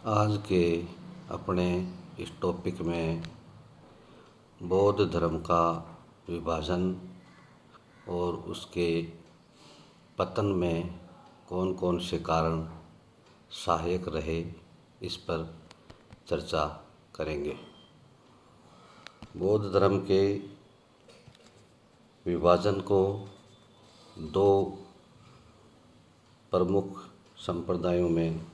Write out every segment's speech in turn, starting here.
आज के अपने इस टॉपिक में बौद्ध धर्म का विभाजन और उसके पतन में कौन कौन से कारण सहायक रहे, इस पर चर्चा करेंगे। बौद्ध धर्म के विभाजन को दो प्रमुख संप्रदायों में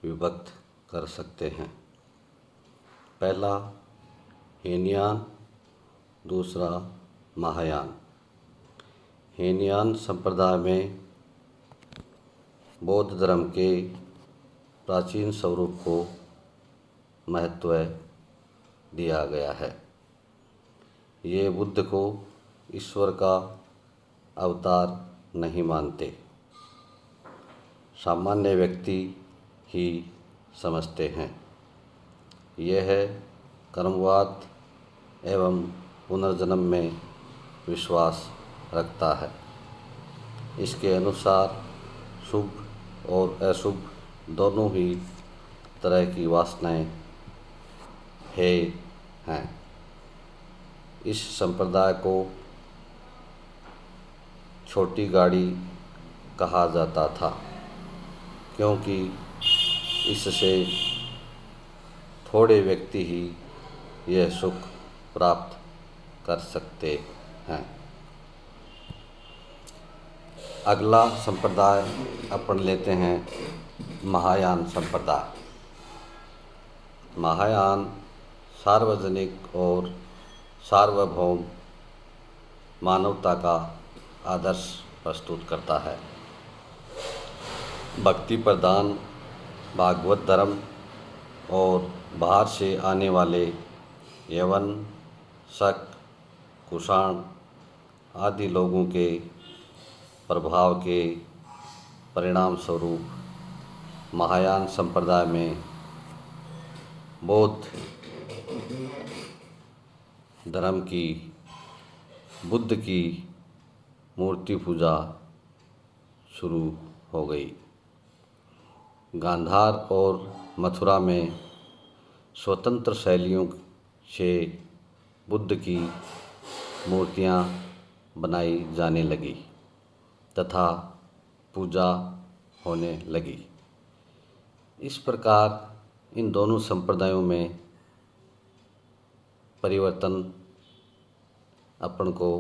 विभक्त कर सकते हैं। पहला हीनयान, दूसरा महायान। हीनयान संप्रदाय में बौद्ध धर्म के प्राचीन स्वरूप को महत्व दिया गया है। ये बुद्ध को ईश्वर का अवतार नहीं मानते, सामान्य व्यक्ति ही समझते हैं। यह कर्मवाद एवं पुनर्जन्म में विश्वास रखता है। इसके अनुसार शुभ और अशुभ दोनों ही तरह की वासनाएं हैं। इस संप्रदाय को छोटी गाड़ी कहा जाता था, क्योंकि इससे थोड़े व्यक्ति ही यह सुख प्राप्त कर सकते हैं। अगला संप्रदाय अपन लेते हैं महायान संप्रदाय। महायान सार्वजनिक और सार्वभौम मानवता का आदर्श प्रस्तुत करता है। भक्ति प्रधान भागवत धर्म और बाहर से आने वाले यवन, शक, कुषाण आदि लोगों के प्रभाव के परिणाम स्वरूप महायान संप्रदाय में बौद्ध धर्म की बुद्ध की मूर्ति पूजा शुरू हो गई। गांधार और मथुरा में स्वतंत्र शैलियों से बुद्ध की मूर्तियां बनाई जाने लगी तथा पूजा होने लगी। इस प्रकार इन दोनों संप्रदायों में परिवर्तन अपन को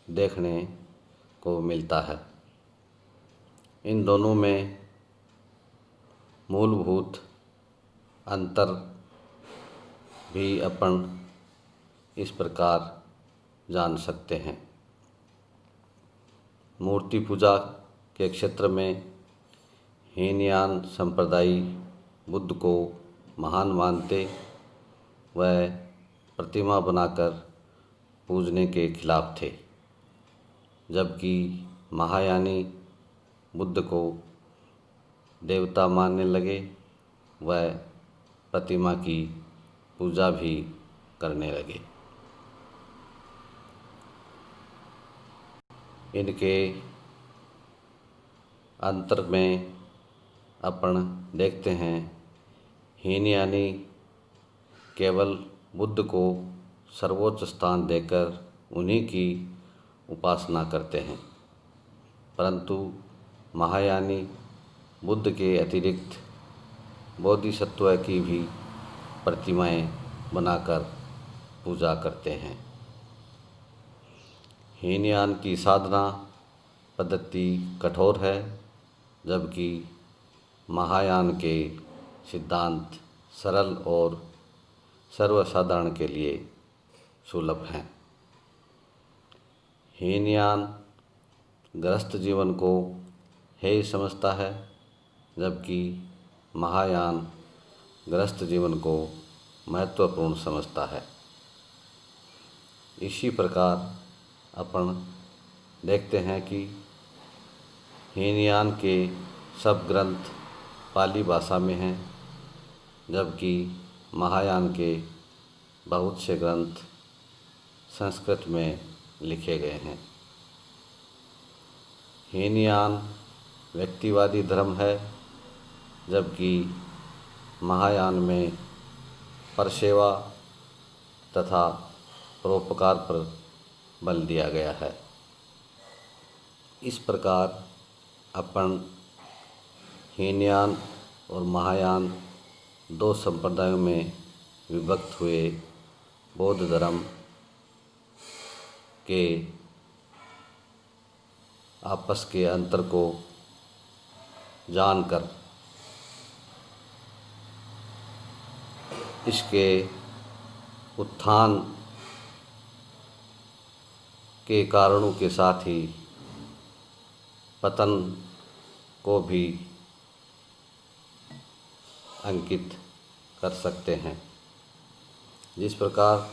देखने को मिलता है। इन दोनों में मूलभूत अंतर भी अपन इस प्रकार जान सकते हैं। मूर्ति पूजा के क्षेत्र में हीनयान संप्रदायी बुद्ध को महान मानते व प्रतिमा बनाकर पूजने के खिलाफ थे, जबकि महायानी बुद्ध को देवता मानने लगे व प्रतिमा की पूजा भी करने लगे। इनके अंतर में अपन देखते हैं, हीनयानी केवल बुद्ध को सर्वोच्च स्थान देकर उन्हीं की उपासना करते हैं, परंतु महायानी बुद्ध के अतिरिक्त बोधिसत्व की भी प्रतिमाएं बनाकर पूजा करते हैं। हीनयान की साधना पद्धति कठोर है, जबकि महायान के सिद्धांत सरल और सर्वसाधारण के लिए सुलभ हैं। हीनयान गृहस्थ जीवन को हेय समझता है, जबकि महायान गृहस्थ जीवन को महत्वपूर्ण समझता है। इसी प्रकार अपन देखते हैं कि हीनयान के सब ग्रंथ पाली भाषा में हैं, जबकि महायान के बहुत से ग्रंथ संस्कृत में लिखे गए हैं। हीनयान व्यक्तिवादी धर्म है, जबकि महायान में परसेवा तथा परोपकार पर बल दिया गया है। इस प्रकार अपन हीनयान और महायान दो संप्रदायों में विभक्त हुए बौद्ध धर्म के आपस के अंतर को जानकर इसके उत्थान के कारणों के साथ ही पतन को भी अंकित कर सकते हैं। जिस प्रकार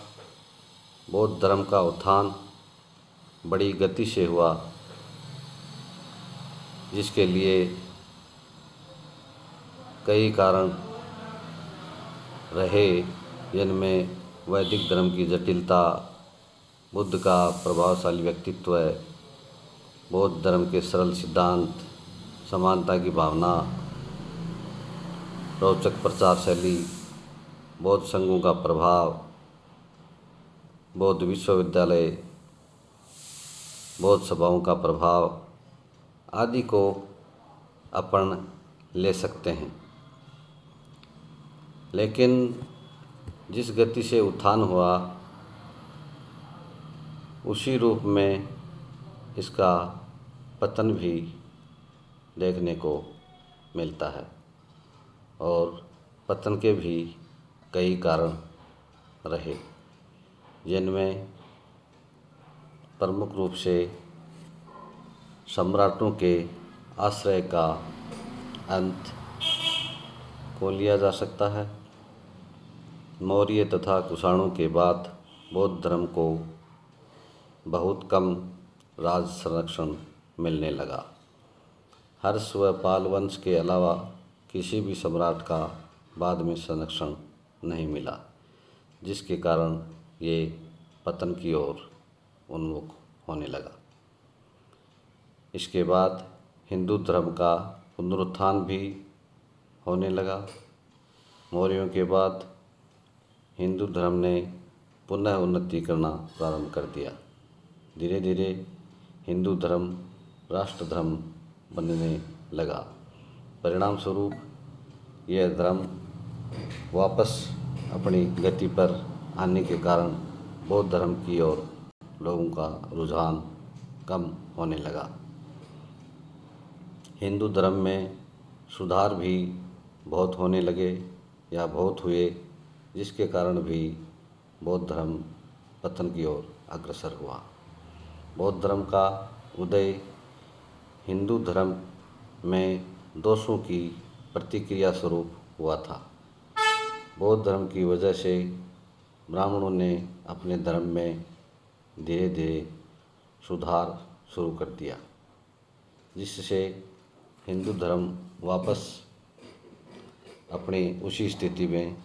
बौद्ध धर्म का उत्थान बड़ी गति से हुआ, जिसके लिए कई कारण रहे, जिनमें वैदिक धर्म की जटिलता, बुद्ध का प्रभावशाली व्यक्तित्व, बौद्ध धर्म के सरल सिद्धांत, समानता की भावना, रोचक प्रचार शैली, बौद्ध संघों का प्रभाव, बौद्ध विश्वविद्यालय, बौद्ध सभाओं का प्रभाव आदि को अपन ले सकते हैं। लेकिन जिस गति से उत्थान हुआ, उसी रूप में इसका पतन भी देखने को मिलता है और पतन के भी कई कारण रहे, जिनमें प्रमुख रूप से सम्राटों के आश्रय का अंत को लिया जा सकता है। मौर्य तथा कुषाणों के बाद बौद्ध धर्म को बहुत कम राज संरक्षण मिलने लगा। हर्ष व पाल वंश के अलावा किसी भी सम्राट का बाद में संरक्षण नहीं मिला, जिसके कारण ये पतन की ओर उन्मुख होने लगा। इसके बाद हिंदू धर्म का पुनरुत्थान भी होने लगा। मौर्यों के बाद हिंदू धर्म ने पुनः उन्नति करना प्रारंभ कर दिया। धीरे धीरे हिंदू धर्म राष्ट्र धर्म बनने लगा। परिणाम स्वरूप यह धर्म वापस अपनी गति पर आने के कारण बौद्ध धर्म की ओर लोगों का रुझान कम होने लगा। हिंदू धर्म में सुधार भी बहुत होने लगे या बहुत हुए, जिसके कारण भी बौद्ध धर्म पतन की ओर अग्रसर हुआ। बौद्ध धर्म का उदय हिंदू धर्म में दोषों की प्रतिक्रिया स्वरूप हुआ था। बौद्ध धर्म की वजह से ब्राह्मणों ने अपने धर्म में धीरे धीरे सुधार शुरू कर दिया, जिससे हिंदू धर्म वापस अपनी उसी स्थिति में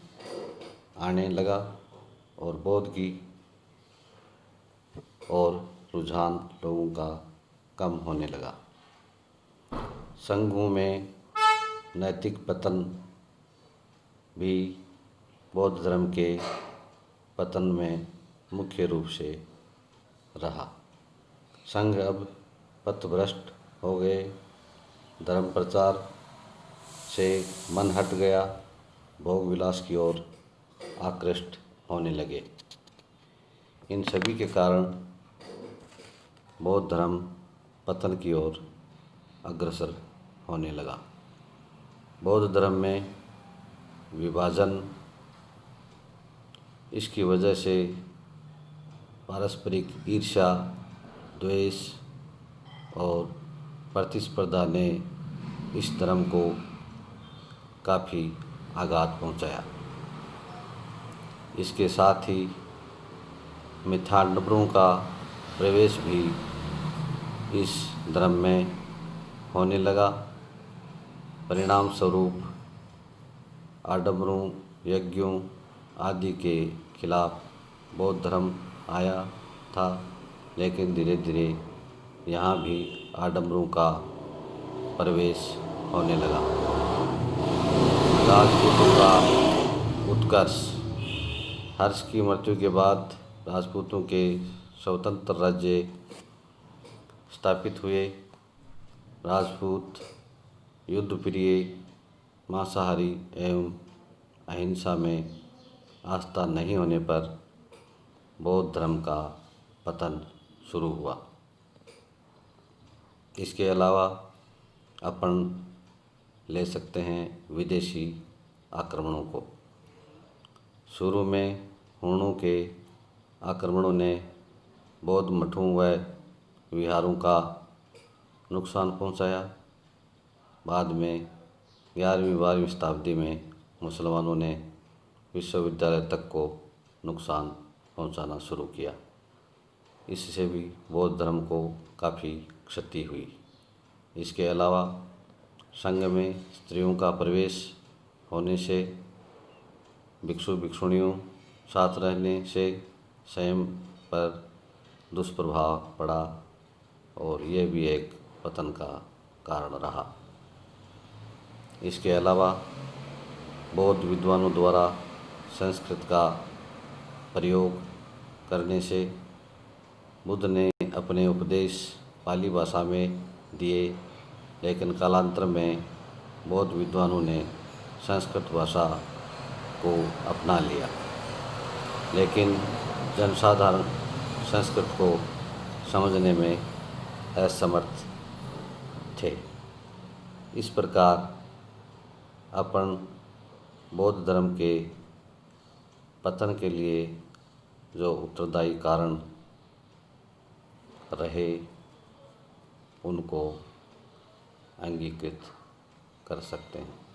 आने लगा और बौद्ध की और रुझान लोगों का कम होने लगा। संघों में नैतिक पतन भी बौद्ध धर्म के पतन में मुख्य रूप से रहा। संघ अब पथभ्रष्ट हो गए, धर्म प्रचार से मन हट गया, भोग विलास की ओर आकृष्ट होने लगे। इन सभी के कारण बौद्ध धर्म पतन की ओर अग्रसर होने लगा। बौद्ध धर्म में विभाजन, इसकी वजह से पारस्परिक ईर्ष्या, द्वेष और प्रतिस्पर्धा ने इस धर्म को काफ़ी आघात पहुंचाया। इसके साथ ही मिथ्याडंबरों का प्रवेश भी इस धर्म में होने लगा। परिणाम स्वरूप आडंबरों, यज्ञों आदि के खिलाफ बौद्ध धर्म आया था, लेकिन धीरे धीरे यहाँ भी आडंबरों का प्रवेश होने लगा। राजपूतों का उत्कर्ष। हर्ष की मृत्यु के बाद राजपूतों के स्वतंत्र राज्य स्थापित हुए। राजपूत युद्धप्रिय, मांसाहारी एवं अहिंसा में आस्था नहीं होने पर बौद्ध धर्म का पतन शुरू हुआ। इसके अलावा अपन ले सकते हैं विदेशी आक्रमणों को। शुरू में हुणों के आक्रमणों ने बौद्ध मठों व विहारों का नुकसान पहुंचाया। बाद में 11वीं-12वीं शताब्दी में मुसलमानों ने विश्वविद्यालय तक को नुकसान पहुंचाना शुरू किया। इससे भी बौद्ध धर्म को काफ़ी क्षति हुई। इसके अलावा संघ में स्त्रियों का प्रवेश होने से, भिक्षु भिक्षुणियों साथ रहने से संयम पर दुष्प्रभाव पड़ा और यह भी एक पतन का कारण रहा। इसके अलावा बौद्ध विद्वानों द्वारा संस्कृत का प्रयोग करने से बुद्ध ने अपने उपदेश पाली भाषा में दिए, लेकिन कालांतर में बौद्ध विद्वानों ने संस्कृत भाषा को अपना लिया, लेकिन जनसाधारण संस्कृत को समझने में असमर्थ थे। इस प्रकार अपन बौद्ध धर्म के पतन के लिए जो उत्तरदायी कारण रहे उनको अंगीकृत कर सकते हैं।